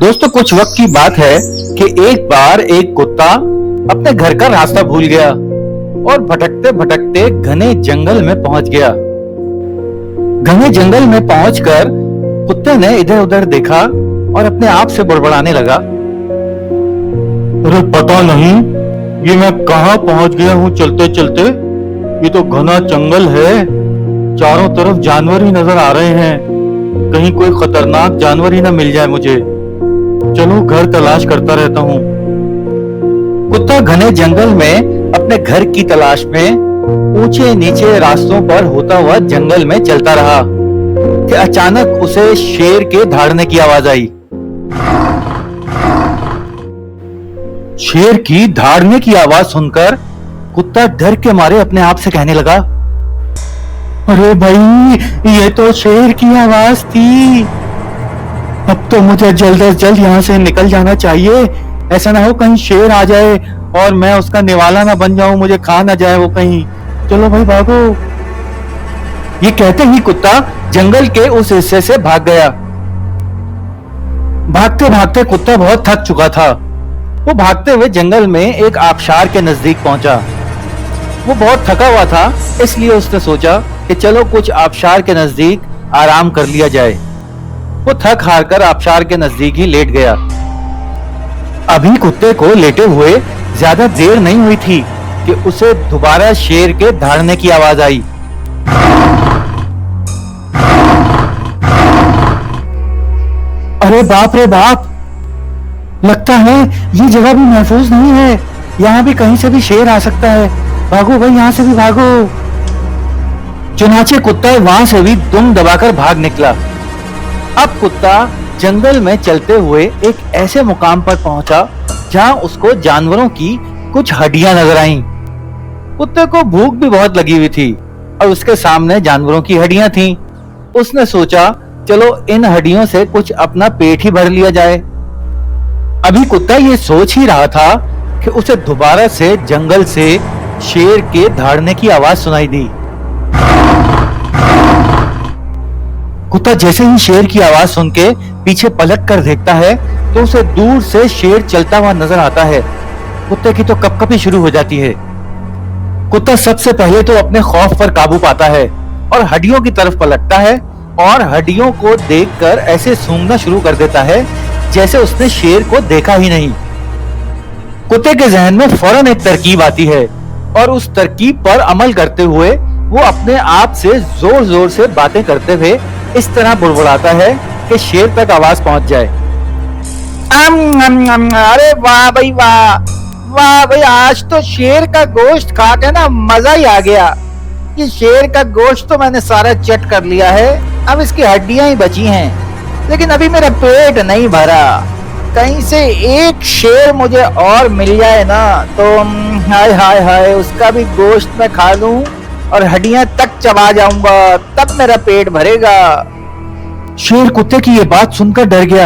दोस्तों कुछ वक्त की बात है कि एक बार एक कुत्ता अपने घर का रास्ता भूल गया और भटकते भटकते घने जंगल में पहुंच गया। घने जंगल में पहुंचकर कुत्ते ने इधर उधर देखा और अपने आप से बड़बड़ाने लगा। अरे पता नहीं ये मैं कहां पहुंच गया हूं चलते चलते। ये तो घना जंगल है, चारों तरफ जानवर ही नजर आ रहे हैं। कहीं कोई खतरनाक जानवर ही ना मिल जाए मुझे। चलो घर तलाश करता रहता हूँ। कुत्ता घने जंगल में अपने घर की तलाश में ऊंचे नीचे रास्तों पर होता हुआ जंगल में चलता रहा कि अचानक उसे शेर के दहाड़ने की आवाज आई। शेर की दहाड़ने की आवाज सुनकर कुत्ता डर के मारे अपने आप से कहने लगा, अरे भाई ये तो शेर की आवाज थी। अब तो मुझे जल्द से जल्द यहाँ से निकल जाना चाहिए। ऐसा ना हो कहीं शेर आ जाए और मैं उसका निवाला ना बन जाऊं, मुझे खा ना जाए वो कहीं। चलो भाई भागो। ये कहते ही कुत्ता जंगल के उस हिस्से से भाग गया। भागते भागते कुत्ता बहुत थक चुका था। वो भागते हुए जंगल में एक आबशार के नजदीक पहुंचा। वो बहुत थका हुआ था, इसलिए उसने सोचा कि चलो कुछ आबशार के नजदीक आराम कर लिया जाए। वो थक हार कर आबशार के नजदीक ही लेट गया। अभी कुत्ते को लेटे हुए ज्यादा देर नहीं हुई थी कि उसे दोबारा शेर के दहाड़ने की आवाज आई। अरे बाप रे बाप, लगता है ये जगह भी महफूज नहीं है। यहाँ भी कहीं से भी शेर आ सकता है। भागो भाई, यहाँ से भी भागो। चुनाचे कुत्ता वहां से भी दुम दबाकर भाग निकला। अब कुत्ता जंगल में चलते हुए एक ऐसे मुकाम पर पहुंचा जहां उसको जानवरों की कुछ हड्डियां नजर आईं। कुत्ते को भूख भी बहुत लगी हुई थी और उसके सामने जानवरों की हड्डियां थीं। उसने सोचा चलो इन हड्डियों से कुछ अपना पेट ही भर लिया जाए। अभी कुत्ता ये सोच ही रहा था कि उसे दोबारा से जंगल से शेर के दहाड़ने की आवाज सुनाई दी। कुत्ता जैसे ही शेर की आवाज सुन के पीछे पलट कर देखता है तो उसे दूर से शेर चलता हुआ नजर आता है। कुत्ते की तो कपकपी शुरू हो जाती है। कुत्ता सबसे पहले तो अपने खौफ पर काबू पाता है और हड्डियों की तरफ पलटता है और हड्डियों को देखकर ऐसे सूंघना शुरू कर देता है जैसे उसने शेर को देखा ही नहीं। कुत्ते के जहन में फौरन एक तरकीब आती है और उस तरकीब पर अमल करते हुए वो अपने आप से जोर जोर से बातें करते हुए इस तरह बुड़बुड़ाता है कि शेर तक आवाज पहुंच जाए। अरे वाह भाई वाह, वाह भाई, आज तो शेर का गोश्त खा के ना मजा ही आ गया। ये शेर का गोश्त तो मैंने सारा चट कर लिया है, अब इसकी हड्डियां ही बची हैं, लेकिन अभी मेरा पेट नहीं भरा। कहीं से एक शेर मुझे और मिल जाए ना तो हाय हाय हाय उसका भी गोश्त मैं खा लूं और हड्डियां तक चबा जाऊंगा, तब मेरा पेट भरेगा। शेर कुत्ते की ये बात सुनकर डर गया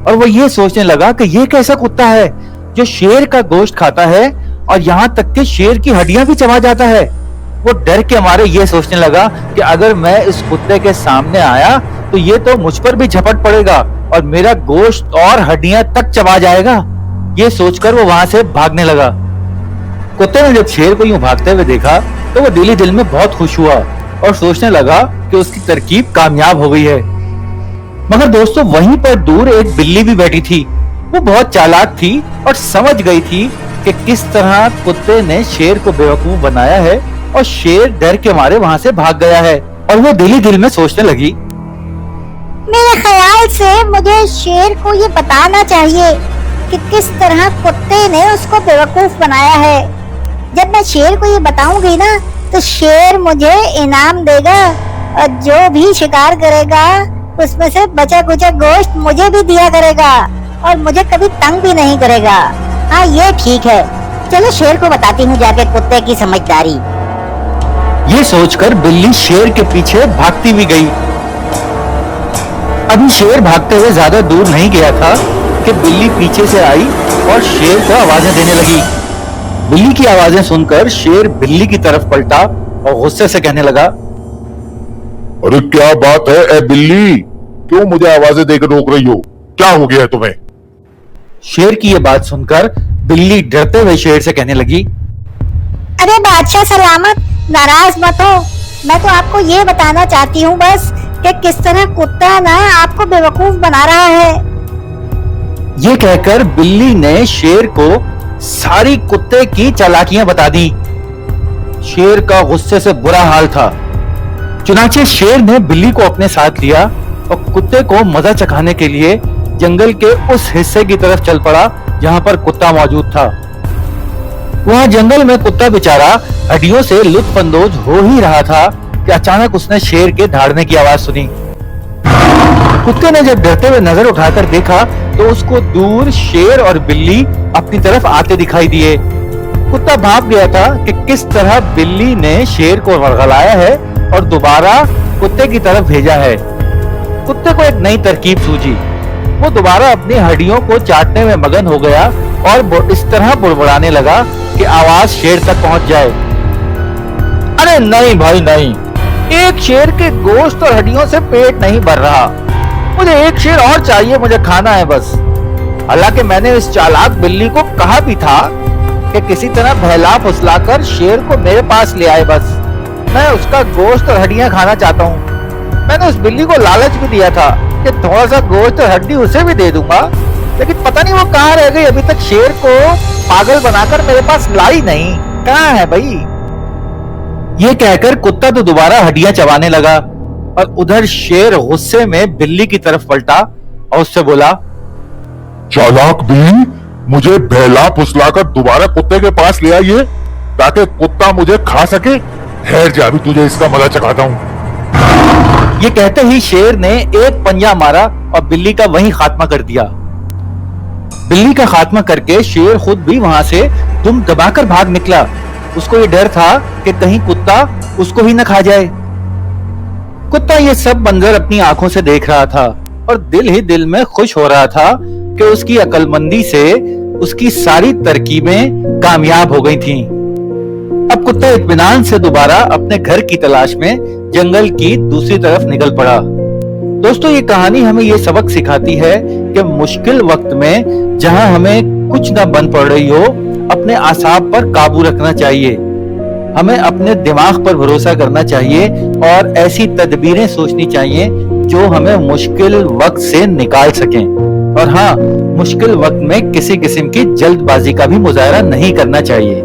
और वो ये सोचने लगा कि ये कैसा कुत्ता है जो शेर का गोश्त खाता है और यहाँ तक कि शेर की हड्डियां भी चबा जाता है। वो डर के मारे ये सोचने लगा कि अगर मैं इस कुत्ते के सामने आया तो ये तो मुझ पर भी झपट पड़ेगा और मेरा गोश्त और हड्डियां तक चबा जाएगा। ये सोचकर वो वहां से भागने लगा। कुत्ते ने जब शेर को यूं भागते हुए देखा तो वो दिल ही दिल में बहुत खुश हुआ और सोचने लगा कि उसकी तरकीब कामयाब हो गई है। मगर दोस्तों वहीं पर दूर एक बिल्ली भी बैठी थी। वो बहुत चालाक थी और समझ गई थी कि किस तरह कुत्ते ने शेर को बेवकूफ बनाया है और शेर डर के मारे वहां से भाग गया है। और वो दिल ही दिल में सोचने लगी, मेरे ख्याल से मुझे शेर को ये बताना चाहिए कि किस तरह कुत्ते ने उसको बेवकूफ बनाया है। जब मैं शेर को ये बताऊंगी ना तो शेर मुझे इनाम देगा और जो भी शिकार करेगा उसमें से बचा कुचा गोश्त मुझे भी दिया करेगा और मुझे कभी तंग भी नहीं करेगा। हाँ ये ठीक है, चलो शेर को बताती हूँ जाके कुत्ते की समझदारी। ये सोचकर बिल्ली शेर के पीछे भागती हुई गई। अभी शेर भागते हुए ज्यादा दूर नहीं गया था कि बिल्ली पीछे से आई और शेर को आवाजें देने लगी। बिल्ली की आवाजें सुनकर शेर बिल्ली की तरफ पलटा और गुस्से से कहने लगा, अरे क्या बात है ए बिल्ली, क्यों मुझे आवाजें देकर रोक रही हो? क्या हो गया है तुम्हें? शेर की ये बात सुनकर बिल्ली डरते हुए शेर से कहने लगी, अरे बादशाह सलामत, नाराज मत हो। मैं तो आपको ये बताना चाहती हूँ बस कि किस तरह कुत्ता ना आपको बेवकूफ बना रहा है। ये कहकर बिल्ली ने शेर को सारी कुत्ते की चालाकियां बता दी। शेर का गुस्से से बुरा हाल था। चुनांचे शेर ने बिल्ली को अपने साथ लिया और कुत्ते को मजा चखाने के लिए जंगल के उस हिस्से की तरफ चल पड़ा जहां पर कुत्ता मौजूद था। वहां जंगल में कुत्ता बेचारा हड्डियों से लुत्फानंदोज हो ही रहा था कि अचानक उसने शेर के दहाड़ने की आवाज सुनी। कुत्ते ने जब डरते हुए नजर उठाकर देखा तो उसको दूर शेर और बिल्ली अपनी तरफ आते दिखाई दिए। कुत्ता भाप गया था कि किस तरह बिल्ली ने शेर को वरगलाया है और दोबारा कुत्ते की तरफ भेजा है। कुत्ते को एक नई तरकीब सूझी। वो दोबारा अपनी हड्डियों को चाटने में मगन हो गया और इस तरह बुड़बुड़ाने लगा कि आवाज शेर तक पहुंच जाए। अरे नहीं भाई नहीं, एक शेर के गोश्त और हड्डियों से पेट नहीं भर रहा। मुझे एक शेर और चाहिए, मुझे खाना है बस। हालांकि मैंने इस चालाक बिल्ली को कहा भी था कि किसी तरह बहला फुसलाकर शेर को मेरे पास ले आए, बस मैं उसका गोश्त और हड्डियां खाना चाहता हूँ। मैंने उस बिल्ली को लालच भी दिया था कि थोड़ा सा गोश्त और हड्डी उसे भी दे दूंगा, लेकिन पता नहीं वो कहाँ रह गई। अभी तक शेर को पागल बनाकर मेरे पास लाई नहीं। कहाँ है भाई? ये कहकर कुत्ता तो दोबारा हड्डियां चबाने लगा और उधर शेर गुस्से में बिल्ली की तरफ पलटा और उससे बोला, चालाक बिल्ली, मुझे बहला फुसलाकर दोबारा कुत्ते के पास ले आइए ताकि कुत्ता मुझे खा सके। ठहर जा, अभी तुझे इसका मजा चखाता हूँ। ये कहते ही शेर ने एक पंजा मारा और बिल्ली का वहीं खात्मा कर दिया। बिल्ली का खात्मा करके शेर खुद भी वहां से दुम दबाकर भाग निकला। उसको ये डर था कि कहीं कुत्ता उसको ही न खा जाए। कुत्ता ये सब मंजर अपनी आंखों से देख रहा था और दिल ही दिल में खुश हो रहा था कि उसकी अक्लमंदी से उसकी सारी तरकीबें कामयाब हो गई थीं। अब कुत्ता इत्मीनान से दोबारा अपने घर की तलाश में जंगल की दूसरी तरफ निकल पड़ा। दोस्तों, ये कहानी हमें ये सबक सिखाती है कि मुश्किल वक्त में जहां हमें कुछ न बन पड़ रही हो, अपने आसाब पर काबू रखना चाहिए। हमें अपने दिमाग पर भरोसा करना चाहिए और ऐसी तदबीरें सोचनी चाहिए जो हमें मुश्किल वक्त से निकाल सकें। और हाँ, मुश्किल वक्त में किसी किस्म की जल्दबाजी का भी मुजाहरा नहीं करना चाहिए।